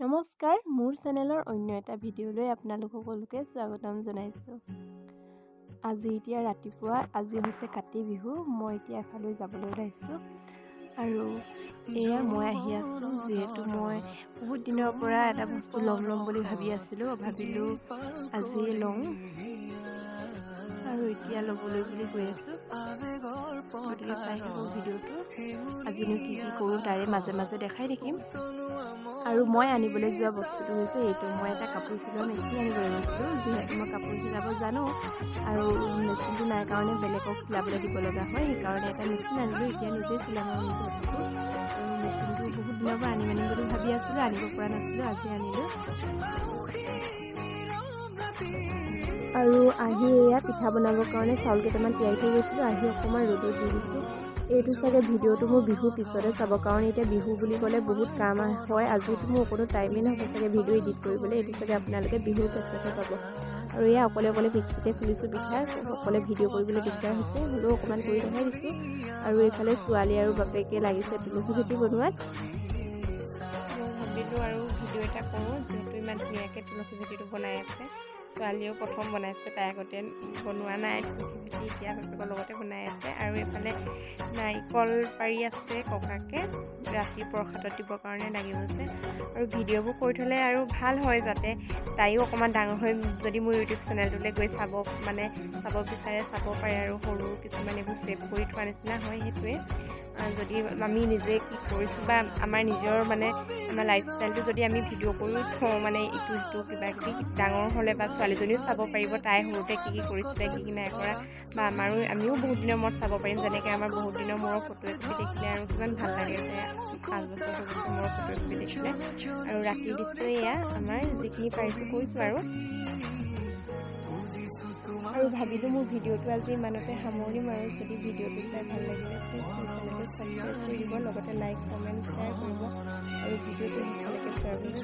নমস্কাৰ, মোৰ চেনেলৰ অন্য এটা ভিডিঅ'লৈ আপোনালোক সকলোকে স্বাগতম জনাইছোঁ। আজি ৰাতিপুৱা আজি হৈছে কাতি বিহু। মই এতিয়া এফালে যাবলৈ ওলাইছোঁ আৰু মই আহি আছোঁ যিহেতু মই বহুত দিনৰ পৰা এটা বস্তু ল'ম বুলি ভাবি আছিলোঁ। ভাবিলোঁ আজি লওঁ আৰু এতিয়া ল'বলৈ বুলি গৈ আছোঁ। গতিকে চাই থাকক ভিডিঅ'টো। আজিনো কি কৰোঁ তাৰে মাজে মাজে দেখাই থাকিম। আৰু মই আনিবলৈ যোৱা বস্তুটো হৈছে এইটো। মই এটা কাপোৰ চিলোৱা মেচিন আনিবলৈ গৈছিলোঁ, যিহেতু মই কাপোৰ চিলাব জানো আৰু মেচিনটো নাই কাৰণে বেলেগক চিলাবলৈ দিব লগা হয়। সেইকাৰণে এটা মেচিন আনিলোঁ। এতিয়া নিজেই চিলাম আৰু নিজৰ কাপোৰ। আৰু মেচিনটো বহুত দিনৰ পৰা আনিম বুলি ভাবি আছিলোঁ, আনিব পৰা নাছিলোঁ। আজি আনিলোঁ আৰু আহি পিঠা বনাবৰ কাৰণে চাউল কেইটামান তিয়াই থৈ গৈছিলোঁ। আহি অকণমান ৰ'দত দি দিছোঁ। এইটো চাগে ভিডিঅ'টো মোৰ বিহুৰ পিছতে চাব, কাৰণ এতিয়া বিহু বুলি ক'লে বহুত কাম হয়। আজিতো মোৰ অকণো টাইমেই নহ'ব চাগে ভিডিঅ' এডিট কৰিবলৈ। এইটো চাগে আপোনালোকে বিহুৰ পিছতে পাব। আৰু অকলে মিক্সিতে খুলিছোঁ পিঠা, অকলে ভিডিঅ' কৰিবলৈ দিগদাৰ হৈছে, হ'লেও অকণমান কৰি দেখাই দিছোঁ। আৰু এইফালে ছোৱালী আৰু বাপেকে লাগিছে তুলসী ভেটি বনোৱাত। মই ভাবিলোঁ আৰু ভিডিঅ' এটা কৰোঁ, যিহেতু ইমান ধুনীয়াকৈ তুলসী ভেটিটো বনাই আছে। ছোৱালীয়েও প্ৰথম বনাইছে, তাই আগতে বনোৱা নাই তুলসী ভেটি, এতিয়া বাপেকৰ লগতে বনাই আছে। আৰু এইফালে নাৰিকল পাৰি আছে ককাকে, ৰাতি প্ৰসাদত দিবৰ কাৰণে লাগি গৈছে। আৰু ভিডিঅ'বোৰ কৰি থ'লে আৰু ভাল হয়, যাতে তাইও অকণমান ডাঙৰ হৈ যদি মোৰ ইউটিউব চেনেলটোলৈ গৈ চাব বিচাৰে চাব পাৰে। আৰু সৰু কিছুমান এইবোৰ ছেভ কৰি থোৱা নিচিনা হয়। সেইটোৱে যদি আমি নিজে কি কৰিছোঁ বা আমাৰ নিজৰ আমাৰ লাইফষ্টাইলটো যদি আমি ভিডিঅ' কৰিও থওঁ, ইটো সিটো কিবা কিবি, ডাঙৰ হ'লে বা ছোৱালীজনীও চাব পাৰিব তাই সৰুতে কি কৰিছিলে, কি নাই কৰা, বা আমিও বহুত দিনৰ মূৰত চাব পাৰিম। যেনেকৈ আমাৰ বহুত দিনৰ মূৰৰ ফটো একপি দেখিলে আৰু কিমান ভাল লাগে যে 5 বছৰ 6 বছৰ মূৰৰ ফটো একপি দেখিলে। আৰু ৰাতি দিছোঁ আমাৰ যিখিনি পাৰিছোঁ কৰিছোঁ আৰু ভাবিলোঁ মোৰ ভিডিঅ'টো আজি ইমানতে সামৰণি মাৰোঁ। যদি ভিডিঅ'টো চাই ভাল লাগিলে প্লিজ মোৰ চেনেলটো ছাবস্ক্ৰাইব কৰি দিব, লগতে লাইক কমেণ্ট শ্বেয়াৰ কৰিব আৰু ভিডিঅ'টো শেষলৈকে চোৱাৰ বাবে